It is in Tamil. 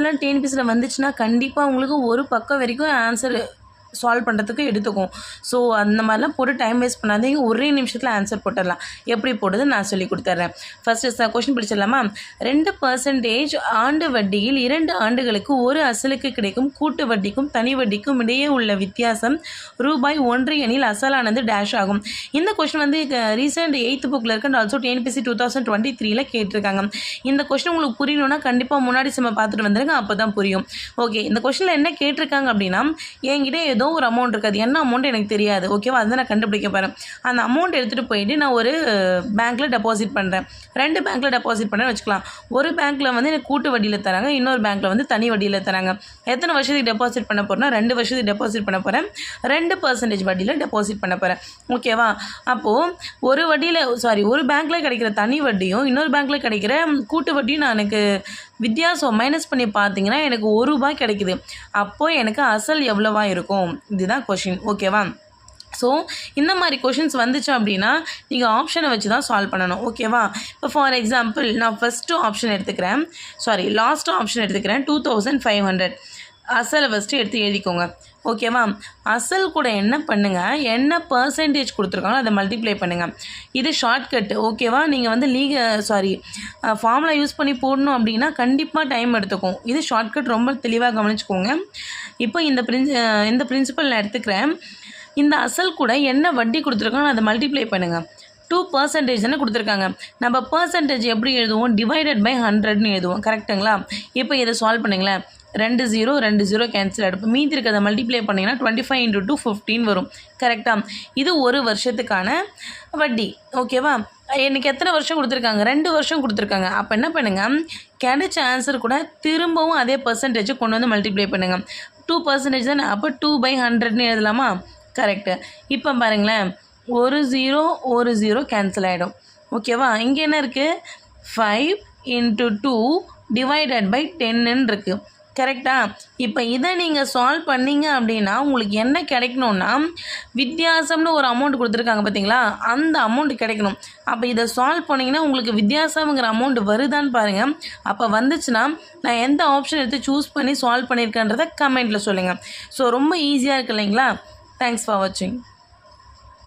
எல்லாம் டிஎன்பிசியில் வந்துச்சுன்னா கண்டிப்பாக உங்களுக்கு ஒரு பக்கம் வரைக்கும் ஆன்சர் சால்வ் பண்ணுறதுக்கு எடுத்துக்கும். ஸோ அந்த மாதிரிலாம் போட்டு டைம் வேஸ்ட் பண்ணாதீங்க. ஒரே நிமிஷத்தில் ஆன்சர் போட்டுடலாம். எப்படி போடுறது நான் சொல்லி கொடுத்துட்றேன். First question படிச்சிடலாமா? 2% ஆண்டு வட்டியில் 2 ஆண்டுகளுக்கு ஒரு அசலுக்கு கிடைக்கும் கூட்டு வட்டிக்கும் தனி வட்டிக்கும் இடையே உள்ள வித்தியாசம் ரூபாய் 1 எனில் அசலானது டேஷ் ஆகும். இந்த கொஷின் வந்து ரீசெண்ட் 8th புக்கில் இருக்கு. அண்ட் ஆல்சோ டிஎன்பிசி 2023 கேட்டிருக்காங்க. இந்த கொஷின் உங்களுக்கு புரியணும்னா கண்டிப்பாக முன்னாடி நம்ம பார்த்துட்டு வந்துருங்க. அப்போ தான் புரியும். ஓகே, இந்த கொஷினில் என்ன கேட்டிருக்காங்க அப்படின்னா, என்கிட்ட ஏதோ ஒரு அமௌண்ட் இருக்காது, என்ன அமௌண்ட் எனக்கு தெரியாது. ஓகேவா? அதை நான் கண்டுபிடிக்க போகிறேன். அந்த அமௌண்ட் எடுத்துகிட்டு போயிட்டு நான் ஒரு பேங்க்கில் டெபாசிட் பண்ணுறேன். 2 பேங்க்கில் டெபாசிட் பண்ணேன்னு வச்சுக்கலாம். ஒரு பேங்க்கில் வந்து எனக்கு கூட்டு வட்டியில் தராங்க, இன்னொரு பேங்க்கில் வந்து தனி வட்டியில் தராங்க. எத்தனை வருஷத்துக்கு டெபாசிட் பண்ண போகிறேன்னா 2 வருஷத்துக்கு டெபாசிட் பண்ண போகிறேன். 2% வட்டியில் டெபாசிட் பண்ண போகிறேன். ஓகேவா? அப்போது ஒரு பேங்க்கில் கிடைக்கிற தனி வட்டியும் இன்னொரு பேங்க்கில் கிடைக்கிற கூட்டு வட்டியும் நான் எனக்கு வித்தியாசம் மைனஸ் பண்ணி பார்த்தீங்கன்னா எனக்கு ₹1 கிடைக்குது. அப்போது எனக்கு அசல் எவ்வளவா இருக்கும்? இதுதான் கொஷின். ஓகேவா? ஸோ இந்த மாதிரி கொஷின்ஸ் வந்துச்சு அப்படின்னா நீங்கள் ஆப்ஷனை வச்சு தான் சால்வ் பண்ணணும். ஓகேவா? இப்போ ஃபார் எக்ஸாம்பிள் நான் லாஸ்ட் ஆப்ஷன் எடுத்துக்கிறேன். 2500 அசலை ஃபஸ்ட்டு எடுத்து எழுதிக்கோங்க. ஓகேவா? அசல் கூட என்ன பண்ணுங்கள், என்ன பர்சன்டேஜ் கொடுத்துருக்காங்களோ அதை மல்டிப்ளை பண்ணுங்கள். இது ஷார்ட்கட். ஓகேவா? நீங்கள் வந்து ஃபார்முலா யூஸ் பண்ணி போடணும் அப்படின்னா கண்டிப்பாக டைம் எடுத்துக்கும். இது ஷார்ட்கட், ரொம்ப தெளிவாக கவனிச்சுக்கோங்க. இப்போ இந்த பிரின்சிபல் நான் எடுத்துக்கிறேன். இந்த அசல் கூட என்ன வட்டி கொடுத்துருக்காங்களோ அதை மல்டிப்ளை பண்ணுங்கள். 2% தானே கொடுத்துருக்காங்க. நம்ம பர்சன்டேஜ் எப்படி எழுதுவோம்? டிவைடட் பை 100ன்னு எழுதுவோம். கரெக்டுங்களா? இப்போ இதை சால்வ் பண்ணிங்களேன். 2 கேன்சல் ஆகிடும். மீதி இருக்கிறத மல்டிப்ளை பண்ணிங்கன்னா 25 × 2 15 வரும். கரெக்டாக? இது ஒரு வருஷத்துக்கான வட்டி. ஓகேவா? எனக்கு எத்தனை வருஷம் கொடுத்துருக்காங்க? 2 வருஷம் கொடுத்துருக்காங்க. அப்போ என்ன பண்ணுங்கள், கிடைச்ச ஆன்சர் கூட திரும்பவும் அதே பர்சன்டேஜை கொண்டு வந்து மல்டிப்ளை பண்ணுங்கள். 2% தானே, அப்போ 2/100ன்னு எழுதலாமா? கரெக்டு. இப்போ பாருங்களேன், ஒரு ஜீரோ கேன்சல் ஆகிடும். ஓகேவா? இங்கே என்ன இருக்குது? 5 × 2 டிவைடட் பை 10ன்னு இருக்குது. கரெக்டாக? இப்போ இதை நீங்கள் சால்வ் பண்ணிங்க அப்படின்னா உங்களுக்கு என்ன கிடைக்கணும்னா வித்தியாசம்னு ஒரு அமௌண்ட் கொடுத்துருக்காங்க பார்த்தீங்களா, அந்த அமௌண்ட் கிடைக்கணும். அப்போ இதை சால்வ் பண்ணிங்கன்னா உங்களுக்கு வித்தியாசங்கிற அமௌண்ட் வருதான்னு பாருங்கள். அப்போ வந்துச்சுன்னா நான் எந்த ஆப்ஷன் எடுத்து சூஸ் பண்ணி சால்வ் பண்ணியிருக்கேன்றதை கமெண்ட்டில் சொல்லுங்கள். ஸோ ரொம்ப ஈஸியாக இருக்குது இல்லைங்களா? தேங்க்ஸ் ஃபார் வாட்சிங்.